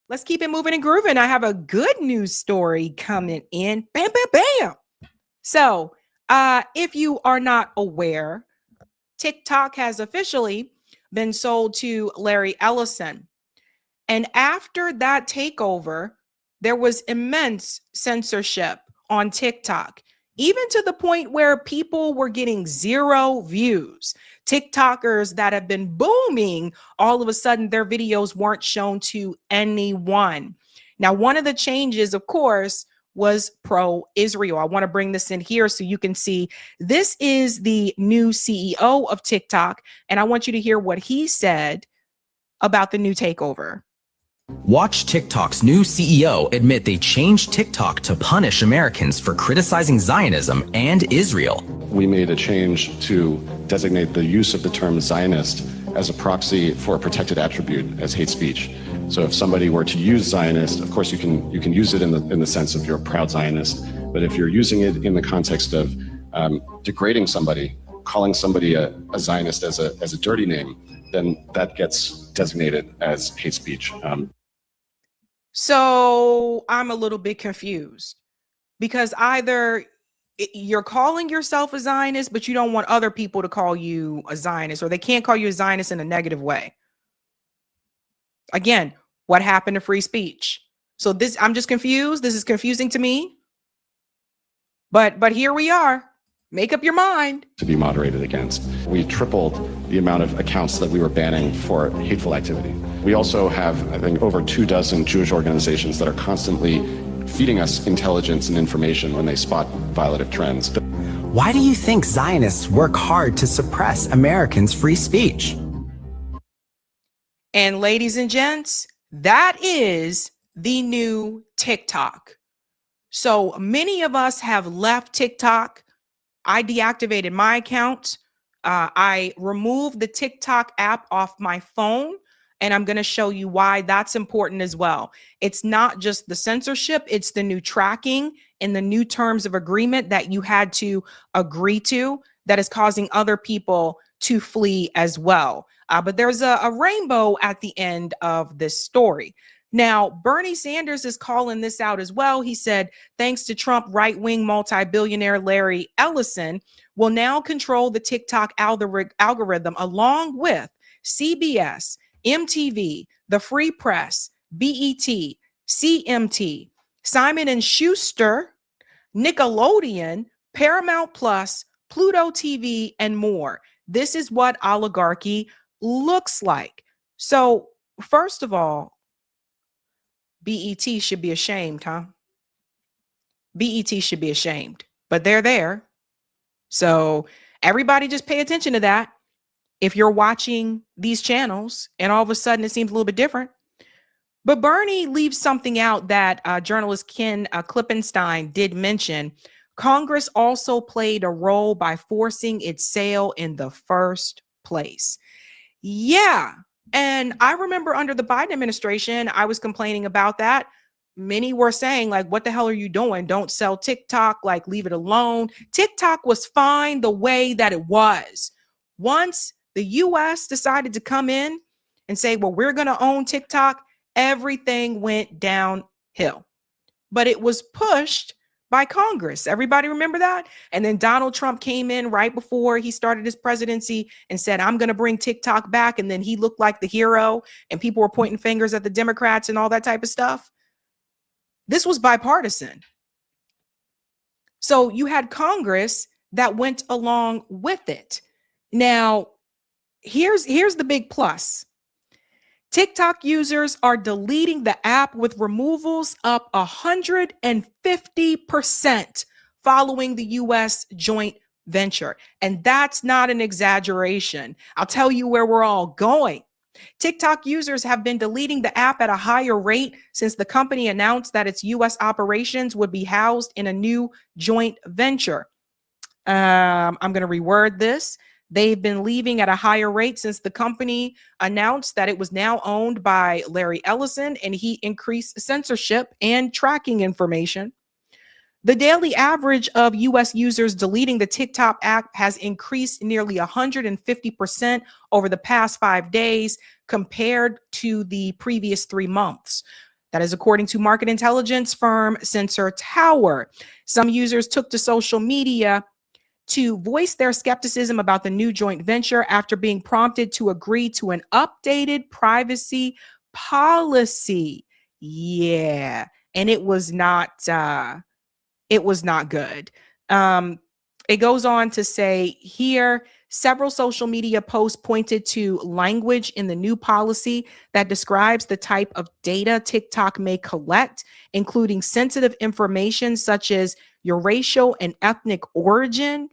Let's keep it moving and grooving. I have a good news story coming in. Bam, bam, bam. So, if you are not aware, TikTok has officially been sold to Larry Ellison. And after that takeover, there was immense censorship on TikTok, even to the point where people were getting 0 views. TikTokers that have been booming, all of a sudden their videos weren't shown to anyone. Now, one of the changes, of course, was pro-Israel. I want to bring this in here so you can see this is the new CEO of TikTok, and I want you to hear what he said about the new takeover. Watch TikTok's new CEO admit they changed TikTok to punish Americans for criticizing Zionism and Israel. We made a change to designate the use of the term Zionist as a proxy for a protected attribute as hate speech. So if somebody were to use Zionist, of course you can use it in the sense of you're a proud Zionist, but if you're using it in the context of degrading somebody, calling somebody a Zionist as a dirty name, then that gets designated as hate speech. So I'm a little bit confused because either you're calling yourself a Zionist, but you don't want other people to call you a Zionist, or they can't call you a Zionist in a negative way. Again, what happened to free speech? So I'm just confused. This is confusing to me. But here we are. Make up your mind. To be moderated against. We tripled the amount of accounts that we were banning for hateful activity. We also have, I think, over 24 Jewish organizations that are constantly feeding us intelligence and information when they spot violative trends. Why do you think Zionists work hard to suppress Americans' free speech? And ladies and gents, that is the new TikTok. So many of us have left TikTok. I deactivated my account. I removed the TikTok app off my phone, and I'm going to show you why that's important as well. It's not just the censorship, it's the new tracking and the new terms of agreement that you had to agree to that is causing other people to flee as well. But there's a rainbow at the end of this story. Now, Bernie Sanders is calling this out as well. He said, thanks to Trump, right-wing multi-billionaire Larry Ellison will now control the TikTok algorithm along with CBS, MTV, The Free Press, BET, CMT, Simon & Schuster, Nickelodeon, Paramount Plus, Pluto TV, and more. This is what oligarchy looks like. So, first of all, BET should be ashamed, huh? BET should be ashamed, but they're there. So everybody just pay attention to that. If you're watching these channels and all of a sudden it seems a little bit different. But Bernie leaves something out that journalist Ken Klippenstein did mention. Congress also played a role by forcing its sale in the first place. Yeah. And I remember under the Biden administration, I was complaining about that. Many were saying, like, what the hell are you doing? Don't sell TikTok, like, leave it alone. TikTok was fine the way that it was. Once the US decided to come in and say, well, we're going to own TikTok, everything went downhill. But it was pushed by Congress. Everybody remember that? And then Donald Trump came in right before he started his presidency and said, I'm going to bring TikTok back. And then he looked like the hero and people were pointing fingers at the Democrats and all that type of stuff. This was bipartisan. So you had Congress that went along with it. Now, here's the big plus. TikTok users are deleting the app with removals up 150% following the US joint venture. And that's not an exaggeration. I'll tell you where we're all going. TikTok users have been deleting the app at a higher rate since the company announced that its US operations would be housed in a new joint venture. I'm going to reword this. They've been leaving at a higher rate since the company announced that it was now owned by Larry Ellison and he increased censorship and tracking information. The daily average of US users deleting the TikTok app has increased nearly 150% over the past 5 days compared to the previous 3 months. That is according to market intelligence firm Sensor Tower. Some users took to social media to voice their skepticism about the new joint venture after being prompted to agree to an updated privacy policy. Yeah, and it was not good. It goes on to say here, several social media posts pointed to language in the new policy that describes the type of data TikTok may collect, including sensitive information such as your racial and ethnic origin,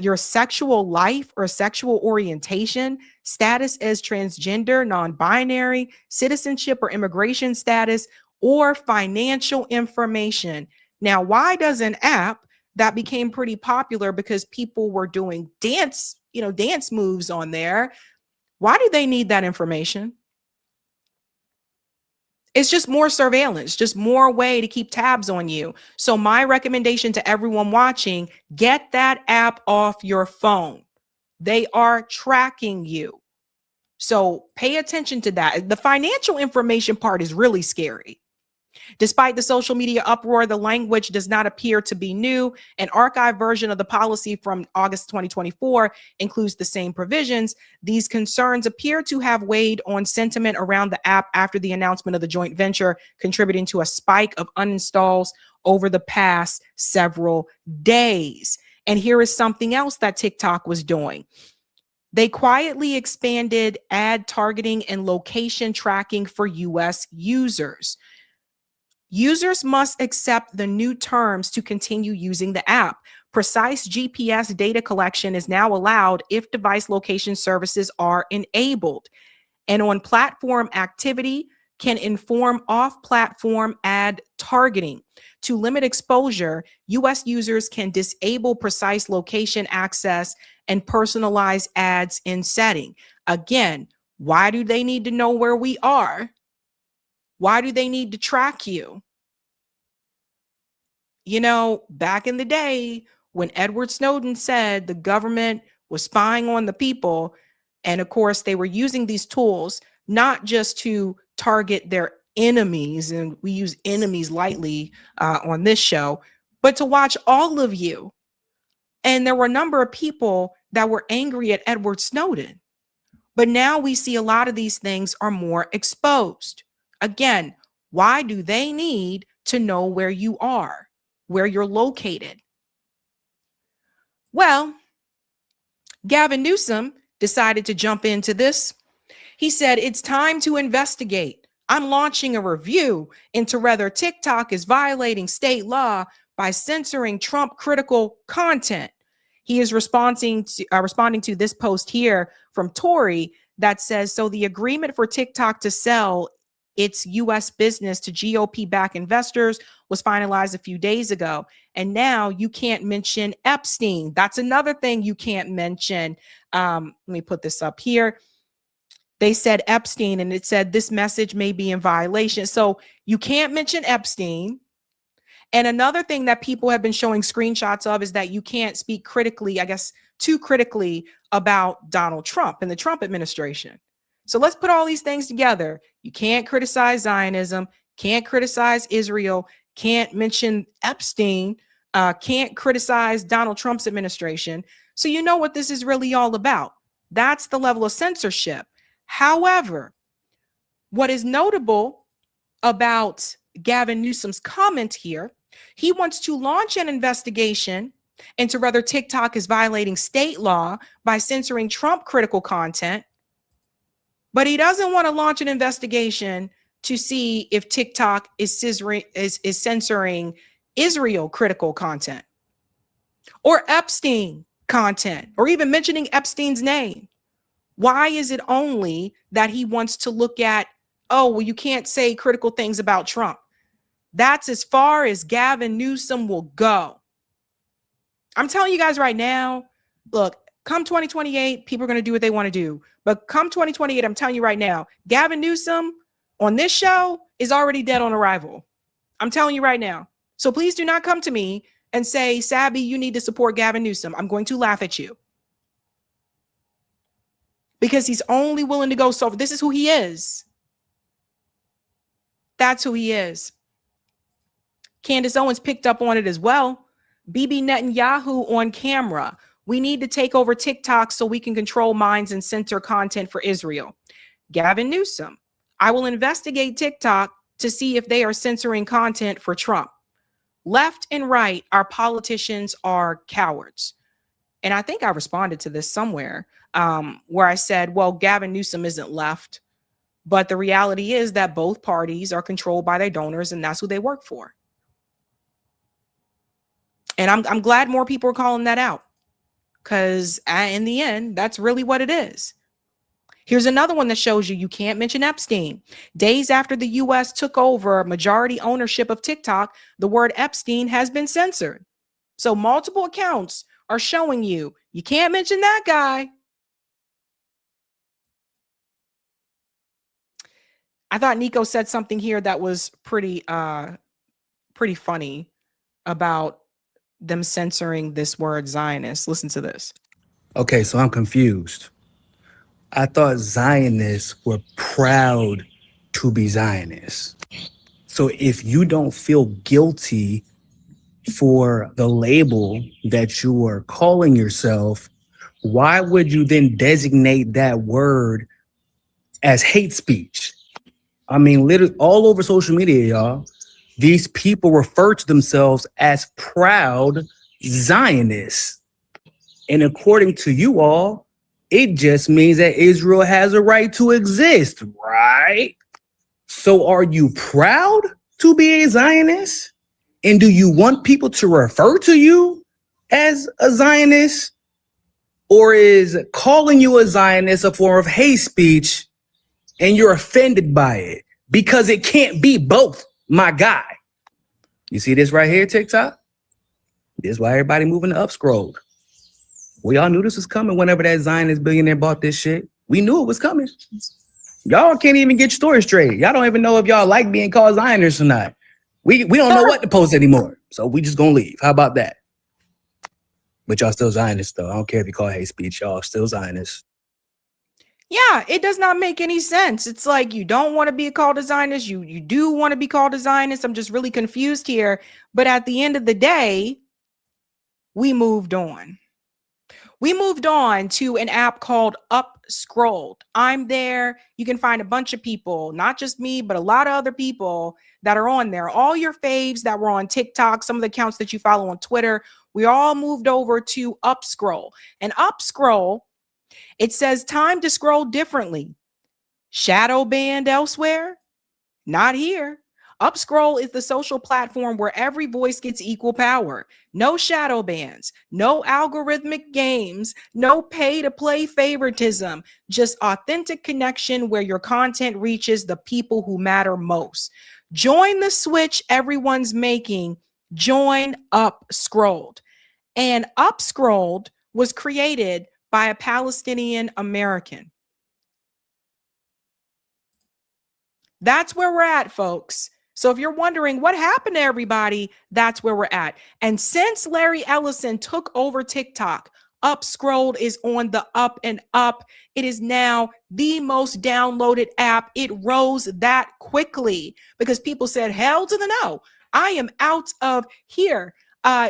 your sexual life or sexual orientation, status as transgender, non-binary, citizenship or immigration status, or financial information. Now, why does an app that became pretty popular because people were doing dance moves on there, why do they need that information? It's just more surveillance, just more way to keep tabs on you. So my recommendation to everyone watching, get that app off your phone. They are tracking you. So pay attention to that. The financial information part is really scary. Despite the social media uproar, the language does not appear to be new. An archived version of the policy from August 2024 includes the same provisions. These concerns appear to have weighed on sentiment around the app after the announcement of the joint venture, contributing to a spike of uninstalls over the past several days. And here is something else that TikTok was doing. They quietly expanded ad targeting and location tracking for US users. Users must accept the new terms to continue using the app. Precise GPS data collection is now allowed if device location services are enabled. And on platform activity, can inform off-platform ad targeting. To limit exposure, US users can disable precise location access and personalize ads in setting. Again, why do they need to know where we are? Why do they need to track you? You know, back in the day when Edward Snowden said the government was spying on the people, and of course they were using these tools not just to target their enemies, and we use enemies lightly on this show, but to watch all of you. And there were a number of people that were angry at Edward Snowden. But now we see a lot of these things are more exposed. Again, why do they need to know where you are, where you're located? Well, Gavin Newsom decided to jump into this. He said, it's time to investigate. I'm launching a review into whether TikTok is violating state law by censoring Trump critical content. He is responding to this post here from Tory that says, so the agreement for TikTok to sell its U.S. business to GOP-backed investors was finalized a few days ago. And now you can't mention Epstein. That's another thing you can't mention. Let me put this up here. They said Epstein, and it said this message may be in violation. So you can't mention Epstein. And another thing that people have been showing screenshots of is that you can't speak critically, I guess, too critically about Donald Trump and the Trump administration. So let's put all these things together. You can't criticize Zionism, can't criticize Israel, can't mention Epstein, can't criticize Donald Trump's administration. So you know what this is really all about. That's the level of censorship. However, what is notable about Gavin Newsom's comment here, he wants to launch an investigation into whether TikTok is violating state law by censoring Trump critical content, but he doesn't want to launch an investigation to see if TikTok is censoring Israel critical content or Epstein content or even mentioning Epstein's name. Why is it only that he wants to look at, oh, well, you can't say critical things about Trump? That's as far as Gavin Newsom will go. I'm telling you guys right now, look, come 2028, people are going to do what they want to do. But come 2028, I'm telling you right now, Gavin Newsom on this show is already dead on arrival. I'm telling you right now. So please do not come to me and say, Sabby, you need to support Gavin Newsom. I'm going to laugh at you. Because he's only willing to go so far. This is who he is. That's who he is. Candace Owens picked up on it as well. Bibi Netanyahu on camera. We need to take over TikTok so we can control minds and censor content for Israel. Gavin Newsom. I will investigate TikTok to see if they are censoring content for Trump. Left and right, our politicians are cowards. And I think I responded to this somewhere where I said, well, Gavin Newsom isn't left. But the reality is that both parties are controlled by their donors, and that's who they work for. And I'm glad more people are calling that out, because in the end, that's really what it is. Here's another one that shows you can't mention Epstein. Days after the U.S. took over majority ownership of TikTok, the word Epstein has been censored. So multiple accounts are showing you can't mention that guy. I thought Nico said something here that was pretty funny about them censoring this word Zionist. Listen to this. Okay, so I'm confused. I thought Zionists were proud to be Zionists. So if you don't feel guilty for the label that you are calling yourself, why would you then designate that word as hate speech? I mean, literally all over social media, y'all, these people refer to themselves as proud Zionists. And according to you all, it just means that Israel has a right to exist, right? So are you proud to be a Zionist? And do you want people to refer to you as a Zionist? Or is calling you a Zionist a form of hate speech and you're offended by it? Because it can't be both, my guy. You see this right here, TikTok? This is why everybody moving to Upscroll. We all knew this was coming whenever that Zionist billionaire bought this shit. We knew it was coming. Y'all can't even get your story straight. Y'all don't even know if y'all like being called Zionists or not. We don't know what to post anymore. So we just gonna leave. How about that? But y'all still Zionists though. I don't care if you call it hate speech. Y'all still Zionists. Yeah, it does not make any sense. It's like you don't want to be called a Zionist. You do want to be called a Zionist. I'm just really confused here. But at the end of the day, we moved on. We moved on to an app called Upscroll. I'm there. You can find a bunch of people, not just me, but a lot of other people that are on there. All your faves that were on TikTok, some of the accounts that you follow on Twitter, we all moved over to Upscroll. And Upscroll, it says time to scroll differently. Shadow banned elsewhere? Not here. Upscroll is the social platform where every voice gets equal power. No shadow bans, no algorithmic games, no pay to play favoritism, just authentic connection where your content reaches the people who matter most. Join the switch everyone's making. Join Upscrolled. And Upscrolled was created by a Palestinian American. That's where we're at, folks. So if you're wondering what happened to everybody, that's where we're at. And since Larry Ellison took over TikTok, Upscrolled is on the up and up. It is now the most downloaded app. It rose that quickly because people said, hell to the no. I am out of here.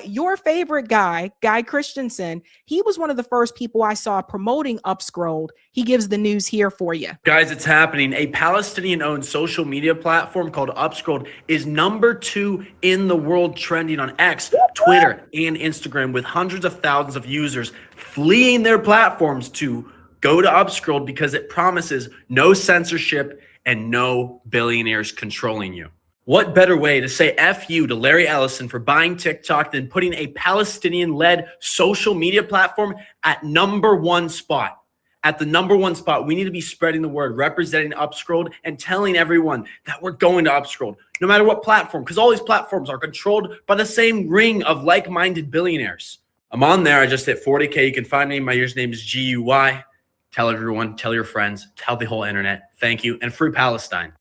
Your favorite guy, Guy Christensen, he was one of the first people I saw promoting Upscrolled. He gives the news here for you. Guys, it's happening. A Palestinian-owned social media platform called Upscrolled is #2 in the world, trending on X, Twitter, and Instagram, with hundreds of thousands of users fleeing their platforms to go to Upscrolled because it promises no censorship and no billionaires controlling you. What better way to say F you to Larry Ellison for buying TikTok than putting a Palestinian-led social media platform at #1 spot? At the #1 spot, we need to be spreading the word, representing Upscrolled, and telling everyone that we're going to Upscrolled, no matter what platform, because all these platforms are controlled by the same ring of like-minded billionaires. I'm on there. I just hit 40K. You can find me. My username is GUY. Tell everyone, tell your friends, tell the whole internet. Thank you. And free Palestine.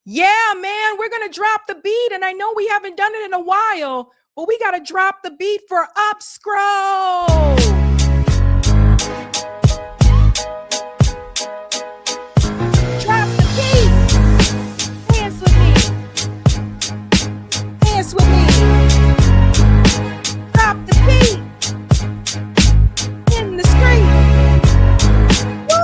Yeah, man, we're going to drop the beat. And I know we haven't done it in a while, but we got to drop the beat for Upscroll. Drop the beat. Dance with me. Dance with me. Drop the beat. In the street. Woo!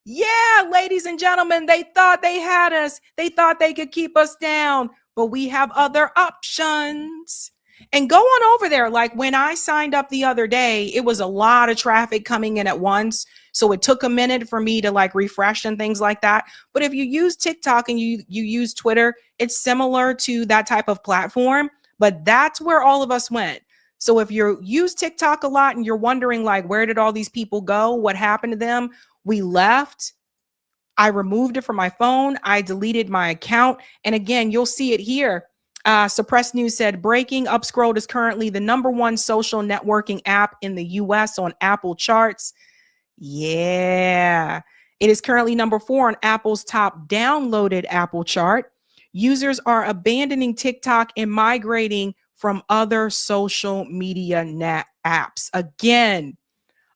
Yeah, ladies and gentlemen, they thought they had us. They thought they could keep us down, but we have other options. And go on over there. Like when I signed up the other day, it was a lot of traffic coming in at once. So it took a minute for me to like refresh and things like that. But if you use TikTok and you use Twitter, it's similar to that type of platform, but that's where all of us went. So if you use TikTok a lot and you're wondering like, where did all these people go? What happened to them? We left. I removed it from my phone. I deleted my account. And again, you'll see it here. Suppressed News said, breaking, Upscroll is currently the #1 social networking app in the US on Apple charts. Yeah, it is currently #4 on Apple's top downloaded Apple chart. Users are abandoning TikTok and migrating from other social media apps. Again,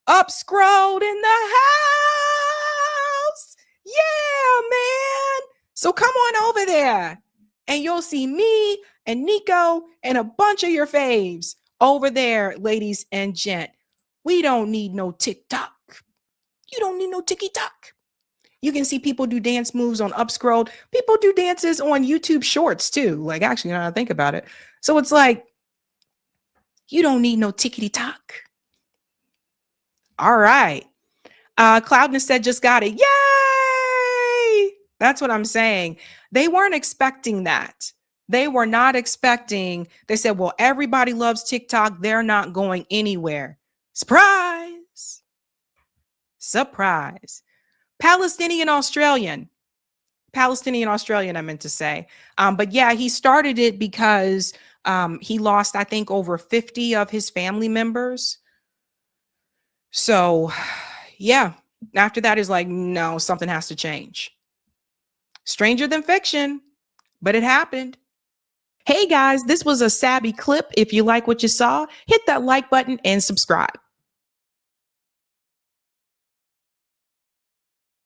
Upscrolled in the house. Yeah, man. So come on over there and you'll see me and Nico and a bunch of your faves over there, ladies and gent. We don't need no TikTok. You don't need no TikTok. You can see people do dance moves on Upscroll. People do dances on YouTube Shorts too. Like actually, now I think about it. So it's like, you don't need no TikTok. All right. Cloudness said, just got it. Yay! That's what I'm saying. They weren't expecting that. They were not expecting. They said, well, everybody loves TikTok. They're not going anywhere. Surprise. Surprise. Palestinian Australian, I meant to say. But yeah, he started it because he lost, I think, over 50 of his family members. So yeah, after that is like, no, something has to change. Stranger than fiction, but it happened. Hey guys, this was a Sabby clip. If you like what you saw, hit that like button and subscribe.